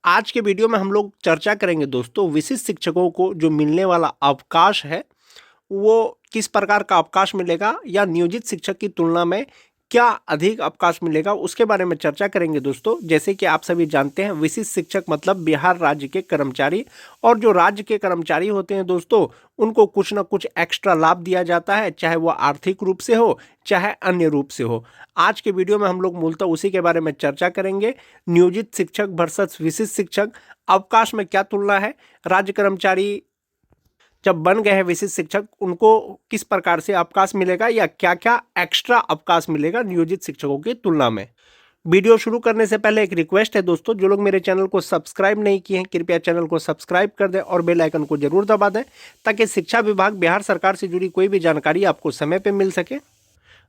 आज के वीडियो में हम लोग चर्चा करेंगे दोस्तों, विशिष्ट शिक्षकों को जो मिलने वाला अवकाश है वो किस प्रकार का अवकाश मिलेगा या नियोजित शिक्षक की तुलना में क्या अधिक अवकाश मिलेगा, उसके बारे में चर्चा करेंगे दोस्तों। जैसे कि आप सभी जानते हैं, विशिष्ट शिक्षक मतलब बिहार राज्य के कर्मचारी, और जो राज्य के कर्मचारी होते हैं दोस्तों, उनको कुछ ना कुछ एक्स्ट्रा लाभ दिया जाता है, चाहे वो आर्थिक रूप से हो चाहे अन्य रूप से हो। आज के वीडियो में हम लोग मूलतः उसी के बारे में चर्चा करेंगे। नियोजित शिक्षक वर्सेस विशिष्ट शिक्षक, अवकाश में क्या तुलना है, राज्य कर्मचारी जब बन गए हैं विशिष्ट शिक्षक, उनको किस प्रकार से अवकाश मिलेगा या क्या क्या एक्स्ट्रा अवकाश मिलेगा नियोजित शिक्षकों की तुलना में। वीडियो शुरू करने से पहले एक रिक्वेस्ट है दोस्तों, जो लोग मेरे चैनल को सब्सक्राइब नहीं किए हैं कृपया चैनल को सब्सक्राइब कर दें और बेल आइकन को जरूर दबा दें, ताकि शिक्षा विभाग बिहार सरकार से जुड़ी कोई भी जानकारी आपको समय पर मिल सके।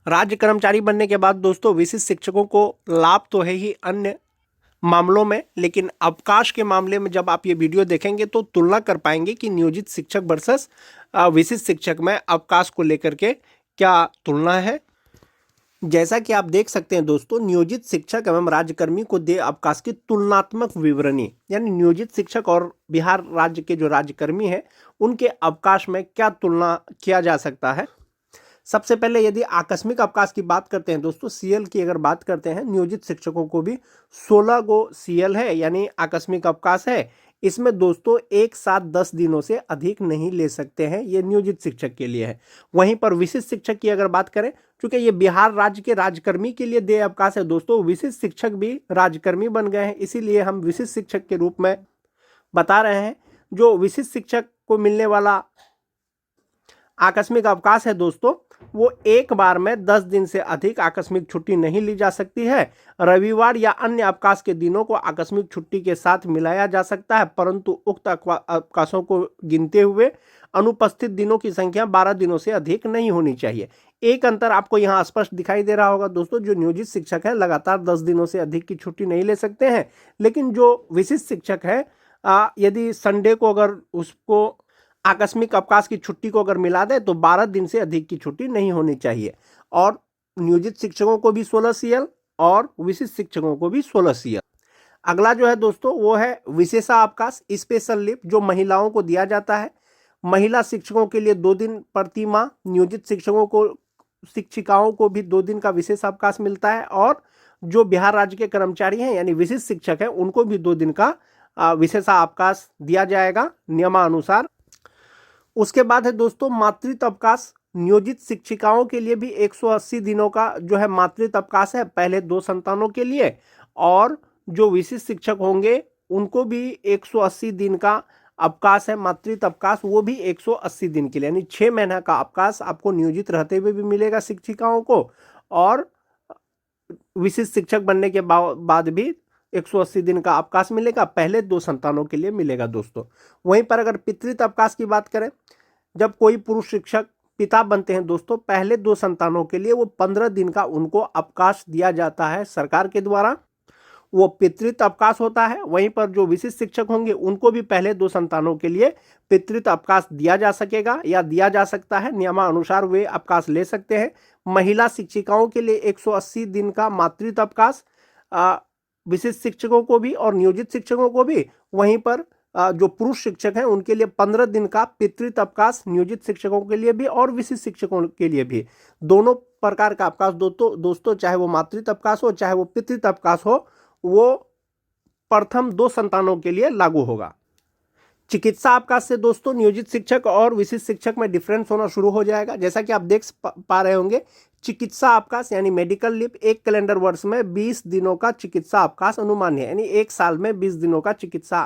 राज्य कर्मचारी बनने के बाद दोस्तों विशिष्ट शिक्षकों को लाभ तो है ही अन्य मामलों में, लेकिन अवकाश के मामले में जब आप ये वीडियो देखेंगे तो तुलना कर पाएंगे कि नियोजित शिक्षक वर्सेस विशिष्ट शिक्षक में अवकाश को लेकर के क्या तुलना है। जैसा कि आप देख सकते हैं दोस्तों, नियोजित शिक्षक एवं राज्यकर्मी को दे अवकाश की तुलनात्मक विवरणी, यानी नियोजित शिक्षक और बिहार राज्य के जो राज्यकर्मी हैं उनके अवकाश में क्या तुलना किया जा सकता है। सबसे पहले यदि आकस्मिक अवकाश की बात करते हैं दोस्तों, सीएल की अगर बात करते हैं, नियोजित शिक्षकों को भी 16 गो सीएल है, यानी आकस्मिक अवकाश है। इसमें दोस्तों एक साथ 10 दिनों से अधिक नहीं ले सकते हैं, ये नियोजित शिक्षक के लिए है। वहीं पर विशिष्ट शिक्षक की अगर बात करें, क्योंकि ये बिहार राज्य के राज्यकर्मी के लिए देय अवकाश है दोस्तों, विशिष्ट शिक्षक भी राज्यकर्मी बन गए हैं, इसीलिए हम विशिष्ट शिक्षक के रूप में बता रहे हैं। जो विशिष्ट शिक्षक को मिलने वाला आकस्मिक अवकाश है दोस्तों, वो एक बार में 10 दिन से अधिक आकस्मिक छुट्टी नहीं ली जा सकती है। रविवार या अन्य अवकाश के दिनों को आकस्मिक छुट्टी के साथ मिलाया जा सकता है, परंतु उक्त अवकाशों को गिनते हुए अनुपस्थित दिनों की संख्या 12 दिनों से अधिक नहीं होनी चाहिए। एक अंतर आपको यहाँ स्पष्ट दिखाई दे रहा होगा दोस्तों, जो नियोजित शिक्षक है लगातार 10 दिनों से अधिक की छुट्टी नहीं ले सकते हैं, लेकिन जो विशिष्ट शिक्षक है यदि संडे को अगर उसको आकस्मिक अवकाश की छुट्टी को अगर मिला दे तो 12 दिन से अधिक की छुट्टी नहीं होनी चाहिए। और नियोजित शिक्षकों को भी 16 सीएल और विशिष्ट शिक्षकों को भी 16 सीएल। अगला जो है दोस्तों वो है विशेषावकाश, स्पेशल लीव, जो महिलाओं को दिया जाता है। महिला शिक्षकों के लिए 2 दिन प्रति माह, नियोजित शिक्षकों को शिक्षिकाओं को भी 2 दिन का विशेष अवकाश मिलता है, और जो बिहार राज्य के कर्मचारी हैं यानी विशिष्ट शिक्षक हैं उनको भी 2 दिन का विशेषावकाश दिया जाएगा नियमानुसार। उसके बाद है दोस्तों मातृत्व अवकाश। नियोजित शिक्षिकाओं के लिए भी 180 दिनों का जो है मातृत्व अवकाश है, पहले 2 संतानों के लिए, और जो विशिष्ट शिक्षक होंगे उनको भी 180 दिन का अवकाश है मातृत्व अवकाश, वो भी 180 दिन के लिए, यानी 6 महीना का अवकाश आपको नियोजित रहते हुए भी मिलेगा शिक्षिकाओं को, और विशिष्ट शिक्षक बनने के बाद भी 180 दिन का अवकाश मिलेगा, पहले 2 संतानों के लिए मिलेगा दोस्तों। वहीं पर अगर पितृत्व अवकाश की बात करें, जब कोई पुरुष शिक्षक पिता बनते हैं दोस्तों, पहले 2 संतानों के लिए वो 15 दिन का उनको अवकाश दिया जाता है सरकार के द्वारा, वो पितृत्व अवकाश होता है। वहीं पर जो विशिष्ट शिक्षक होंगे उनको भी पहले 2 संतानों के लिए पितृत्व अवकाश दिया जा सकेगा या दिया जा सकता है, नियमानुसार वे अवकाश ले सकते हैं। महिला शिक्षिकाओं के लिए 180 दिन का मातृत्व अवकाश विशिष्ट शिक्षकों को भी और नियोजित शिक्षकों को भी। वहीं पर जो पुरुष शिक्षक हैं उनके लिए 15 दिन का पितृत्व अवकाश, नियोजित शिक्षकों के लिए भी और विशिष्ट शिक्षकों के लिए भी। दोनों प्रकार का अवकाश दोस्तों चाहे वो मातृत्व अवकाश हो चाहे वो पितृत्व अवकाश हो, वो प्रथम 2 संतानों के लिए लागू होगा। चिकित्सा अवकाश से दोस्तों नियोजित शिक्षक और विशिष्ट शिक्षक में डिफरेंस होना शुरू हो जाएगा। जैसा कि आप देख पा रहे होंगे, चिकित्सा अवकाश यानी मेडिकल लीव एक कैलेंडर वर्ष में 20 दिनों का चिकित्सा अवकाश अनुमान्य है, यानी एक साल में 20 दिनों का चिकित्सा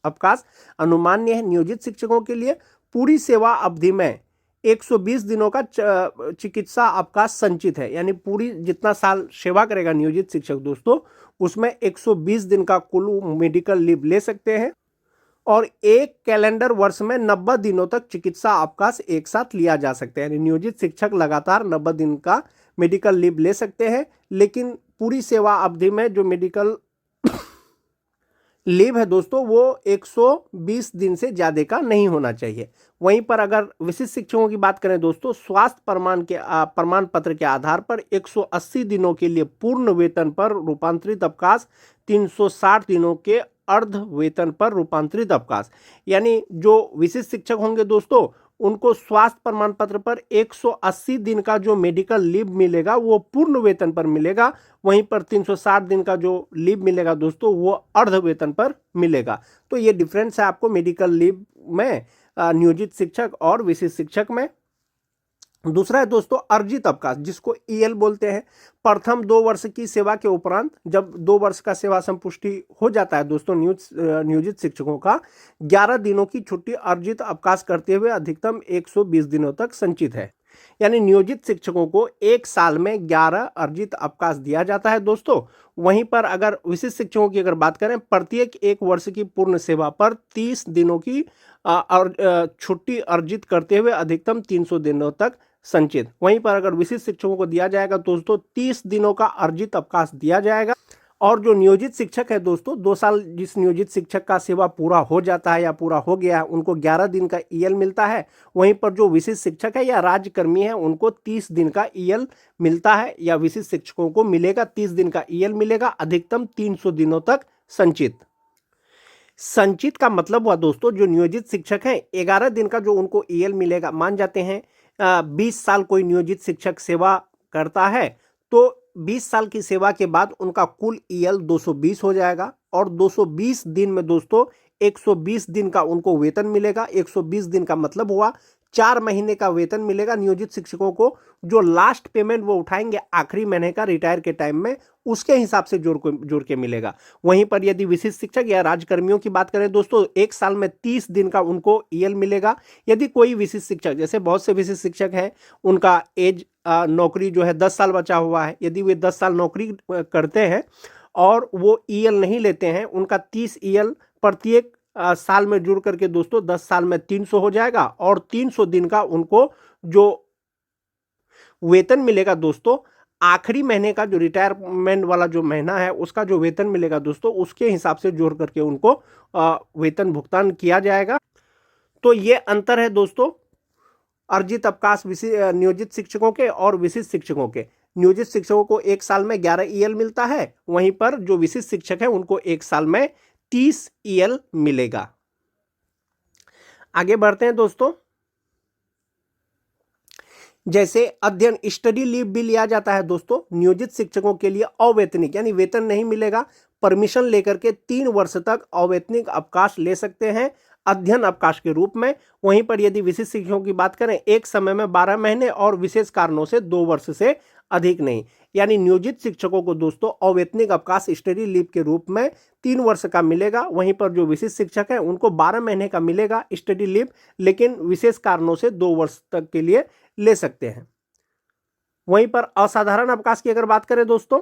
अवकाश अनुमान्य है नियोजित शिक्षकों के लिए। पूरी सेवा अवधि में 120 दिनों का चिकित्सा अवकाश संचित है, यानी पूरी जितना साल सेवा करेगा नियोजित शिक्षक दोस्तों, उसमें 120 दिन का कुल मेडिकल लीव ले सकते हैं, और एक कैलेंडर वर्ष में 90 दिनों तक चिकित्सा अवकाश एक साथ लिया जा सकता है, यानी नियोजित शिक्षक लगातार 90 दिन का मेडिकल लीव ले सकते हैं। लेकिन पूरी सेवा अवधि में जो मेडिकल लीव है दोस्तों वो 120 दिन से ज़्यादा का नहीं होना चाहिए। वहीं पर अगर विशिष्ट शिक्षकों की बात करें दोस्तों, स्वास्थ्य प्रमाण पत्र के आधार पर 180 दिनों के लिए पूर्ण वेतन पर रूपांतरित अवकाश 360 दिनों के अर्ध वेतन पर रूपांतरित अवकाश। यानी जो विशिष्ट शिक्षक होंगे दोस्तों, उनको स्वास्थ्य प्रमाण पत्र पर 180 दिन का जो मेडिकल लीव मिलेगा वो पूर्ण वेतन पर मिलेगा। वहीं पर 360 दिन का जो लीव मिलेगा दोस्तों वो अर्ध वेतन पर मिलेगा। तो ये डिफरेंस है आपको मेडिकल लीव में नियोजित शिक्षक और विशिष्ट शिक्षक में। दूसरा है दोस्तों अर्जित अवकाश, जिसको ईएल बोलते हैं। प्रथम 2 वर्ष की सेवा के उपरांत जब 2 वर्ष का सेवा संपुष्टि हो जाता है दोस्तों नियोजित शिक्षकों का, 11 दिनों की छुट्टी अर्जित अवकाश करते हुए अधिकतम 120 दिनों तक संचित है। यानी नियोजित शिक्षकों को 1 साल में 11 अर्जित अवकाश दिया जाता है दोस्तों। वहीं पर अगर विशिष्ट शिक्षकों की अगर बात करें, प्रत्येक 1 वर्ष की पूर्ण सेवा पर 30 दिनों की छुट्टी अर्जित करते हुए अधिकतम 300 दिनों तक संचित। वहीं पर अगर विशिष्ट शिक्षकों को दिया जाएगा दोस्तों 30 दिनों का अर्जित अवकाश दिया जाएगा। और जो नियोजित शिक्षक है दोस्तों, 2 साल जिस नियोजित शिक्षक का सेवा पूरा हो जाता है या पूरा हो गया है, उनको 11 दिन का ईएल मिलता है। वहीं पर जो विशिष्ट शिक्षक है या राज्यकर्मी है, उनको 30 दिन का ईएल मिलता है, या विशिष्ट शिक्षकों को मिलेगा 30 दिन का ईएल मिलेगा, अधिकतम 300 दिनों तक संचित। संचित का मतलब हुआ दोस्तों, जो नियोजित शिक्षक हैं 11 दिन का जो उनको ईएल मिलेगा। मान जाते हैं 20 साल कोई नियोजित शिक्षक सेवा करता है, तो 20 साल की सेवा के बाद उनका कुल ईएल 220 हो जाएगा। और 220 दिन में दोस्तों 120 दिन का उनको वेतन मिलेगा। 120 दिन का मतलब हुआ 4 महीने का वेतन मिलेगा नियोजित शिक्षकों को। जो लास्ट पेमेंट वो उठाएंगे आखिरी महीने का रिटायर के टाइम में, उसके हिसाब से जोड़ के मिलेगा। वहीं पर यदि विशिष्ट शिक्षक या राज्यकर्मियों की बात करें दोस्तों, 1 साल में 30 दिन का उनको ईएल मिलेगा। यदि कोई विशिष्ट शिक्षक, जैसे बहुत से विशिष्ट शिक्षक हैं, उनका एज नौकरी जो है 10 साल बचा हुआ है, यदि वे 10 साल नौकरी करते हैं और वो ईएल नहीं लेते हैं, उनका 30 ईएल प्रत्येक साल में जुड़ करके दोस्तों 10 साल में 300 हो जाएगा। और 300 दिन का उनको जो वेतन मिलेगा दोस्तों, आखिरी महीने का जो रिटायरमेंट वाला जो महीना है उसका जो वेतन मिलेगा दोस्तों, उसके हिसाब से जोड़ करके उनको वेतन भुगतान किया जाएगा। तो ये अंतर है दोस्तों अर्जित अवकाश नियोजित शिक्षकों के और विशिष्ट शिक्षकों के। नियोजित शिक्षकों को 1 साल में 11 ईएल मिलता है, वहीं पर जो विशिष्ट शिक्षक है उनको 1 साल में 30 ईएल मिलेगा। आगे बढ़ते हैं दोस्तों। जैसे अध्ययन स्टडी लीव भी लिया जाता है दोस्तों नियोजित शिक्षकों के लिए अवैतनिक, यानी वेतन नहीं मिलेगा, परमिशन लेकर के 3 वर्ष तक अवैतनिक अवकाश ले सकते हैं अध्ययन अवकाश के रूप में। वहीं पर यदि विशिष्ट शिक्षकों की बात करें, एक समय में 12 महीने और विशेष कारणों से 2 वर्ष से अधिक नहीं। यानी नियोजित शिक्षकों को दोस्तों अवैतनिक अवकाश स्टडी लीव के रूप में 3 वर्ष का मिलेगा। वहीं पर जो विशिष्ट शिक्षक हैं उनको 12 महीने का मिलेगा स्टडी लीव, लेकिन विशेष कारणों से 2 वर्ष तक के लिए ले सकते हैं। वहीं पर असाधारण अवकाश की अगर बात करें दोस्तों,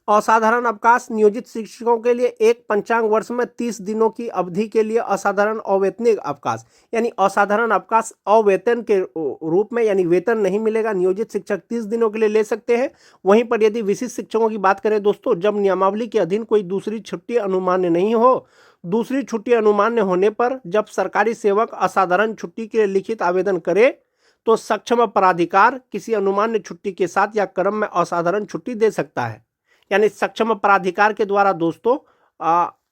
असाधारण अवकाश नियोजित शिक्षकों के लिए एक पंचांग वर्ष में 30 दिनों की अवधि के लिए असाधारण अवैतनिक अवकाश, यानी असाधारण अवकाश अवैतन के रूप में, यानी वेतन नहीं मिलेगा, नियोजित शिक्षक 30 दिनों के लिए ले सकते हैं। वहीं पर यदि विशिष्ट शिक्षकों की बात करें दोस्तों, जब नियमावली के अधीन कोई दूसरी छुट्टी अनुमान्य नहीं हो, दूसरी छुट्टी अनुमान्य होने पर जब सरकारी सेवक असाधारण छुट्टी के लिए लिखित आवेदन करे तो सक्षम प्राधिकार किसी अनुमान्य छुट्टी के साथ या क्रम में असाधारण छुट्टी दे सकता है। यानी सक्षम प्राधिकार के द्वारा दोस्तों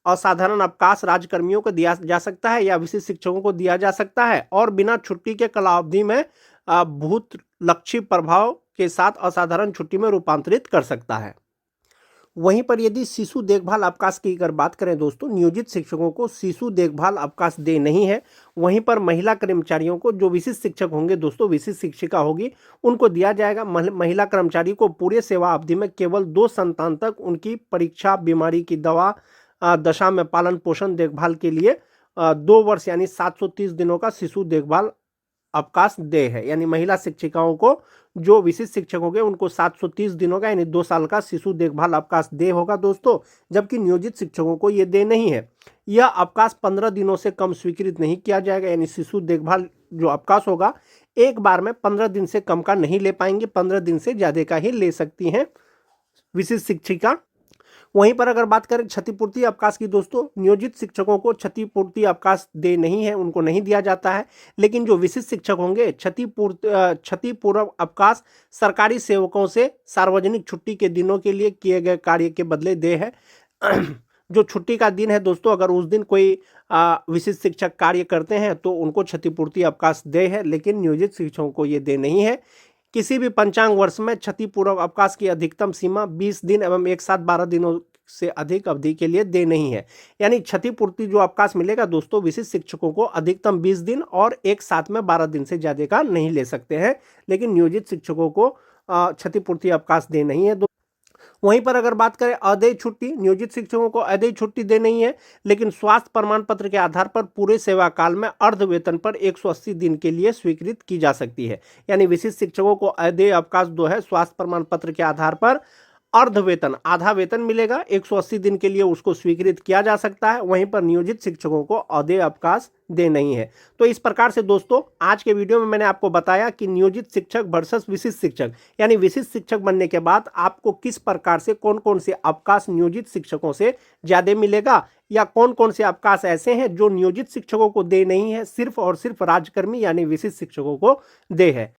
असाधारण अवकाश राज्यकर्मियों को दिया जा सकता है या विशिष्ट शिक्षकों को दिया जा सकता है, और बिना छुट्टी के कालावधि में भूत लक्षी प्रभाव के साथ असाधारण छुट्टी में रूपांतरित कर सकता है। वहीं पर यदि शिशु देखभाल अवकाश की अगर बात करें दोस्तों, नियोजित शिक्षकों को शिशु देखभाल अवकाश दे नहीं है। वहीं पर महिला कर्मचारियों को, जो विशिष्ट शिक्षक होंगे दोस्तों, विशिष्ट शिक्षिका होगी, उनको दिया जाएगा। महिला कर्मचारी को पूरे सेवा अवधि में केवल 2 संतान तक उनकी परीक्षा, बीमारी की दवा, दशा में पालन पोषण देखभाल के लिए 2 वर्ष यानी 730 दिनों का शिशु देखभाल अवकाश दे है। यानी महिला शिक्षिकाओं को, जो विशिष्ट शिक्षक होंगे, उनको 730 दिनों का यानी 2 साल का शिशु देखभाल अवकाश दे होगा दोस्तों, जबकि नियोजित शिक्षकों को ये दे नहीं है। यह अवकाश 15 दिनों से कम स्वीकृत नहीं किया जाएगा। यानी शिशु देखभाल जो अवकाश होगा एक बार में 15 दिन से कम का नहीं ले पाएंगे, 15 दिन से ज़्यादा का ही ले सकती हैं विशिष्ट शिक्षिका। वहीं पर अगर बात करें क्षतिपूर्ति अवकाश की दोस्तों, नियोजित शिक्षकों को क्षतिपूर्ति अवकाश दे नहीं है, उनको नहीं दिया जाता है। लेकिन जो विशिष्ट शिक्षक होंगे क्षतिपूर्व अवकाश सरकारी सेवकों से सार्वजनिक छुट्टी के दिनों के लिए किए गए कार्य के बदले दे है। जो छुट्टी का दिन है दोस्तों, अगर उस दिन कोई विशिष्ट शिक्षक कार्य करते हैं तो उनको क्षतिपूर्ति अवकाश दे है, लेकिन नियोजित शिक्षकों को ये दे नहीं है। किसी भी पंचांग वर्ष में क्षतिपूर्व अवकाश की अधिकतम सीमा 20 दिन एवं एक साथ 12 दिनों से अधिक अवधि के लिए दे नहीं है। यानी क्षतिपूर्ति जो अवकाश मिलेगा दोस्तों, विशिष्ट शिक्षकों को अधिकतम 20 दिन और एक साथ में 12 दिन से ज्यादा का नहीं ले सकते हैं, लेकिन नियोजित शिक्षकों को क्षतिपूर्ति अवकाश दे नहीं है। वहीं पर अगर बात करें अदेय छुट्टी, नियोजित शिक्षकों को अदेय छुट्टी दे नहीं है, लेकिन स्वास्थ्य प्रमाण पत्र के आधार पर पूरे सेवा काल में अर्ध वेतन पर 180 दिन के लिए स्वीकृत की जा सकती है। यानी विशिष्ट शिक्षकों को अदेय अवकाश जो है स्वास्थ्य प्रमाण पत्र के आधार पर अर्ध वेतन, आधा वेतन मिलेगा, 180 दिन के लिए उसको स्वीकृत किया जा सकता है। वहीं पर नियोजित शिक्षकों को अदेय अवकाश दे नहीं है। तो इस प्रकार से दोस्तों आज के वीडियो में मैंने आपको बताया कि नियोजित शिक्षक वर्सेस विशिष्ट शिक्षक, यानी विशिष्ट शिक्षक बनने के बाद आपको किस प्रकार से कौन कौन से अवकाश नियोजित शिक्षकों से ज्यादा मिलेगा, या कौन कौन से अवकाश ऐसे हैं जो नियोजित शिक्षकों को दे नहीं है, सिर्फ और सिर्फ राज्यकर्मी यानी विशिष्ट शिक्षकों को दे है।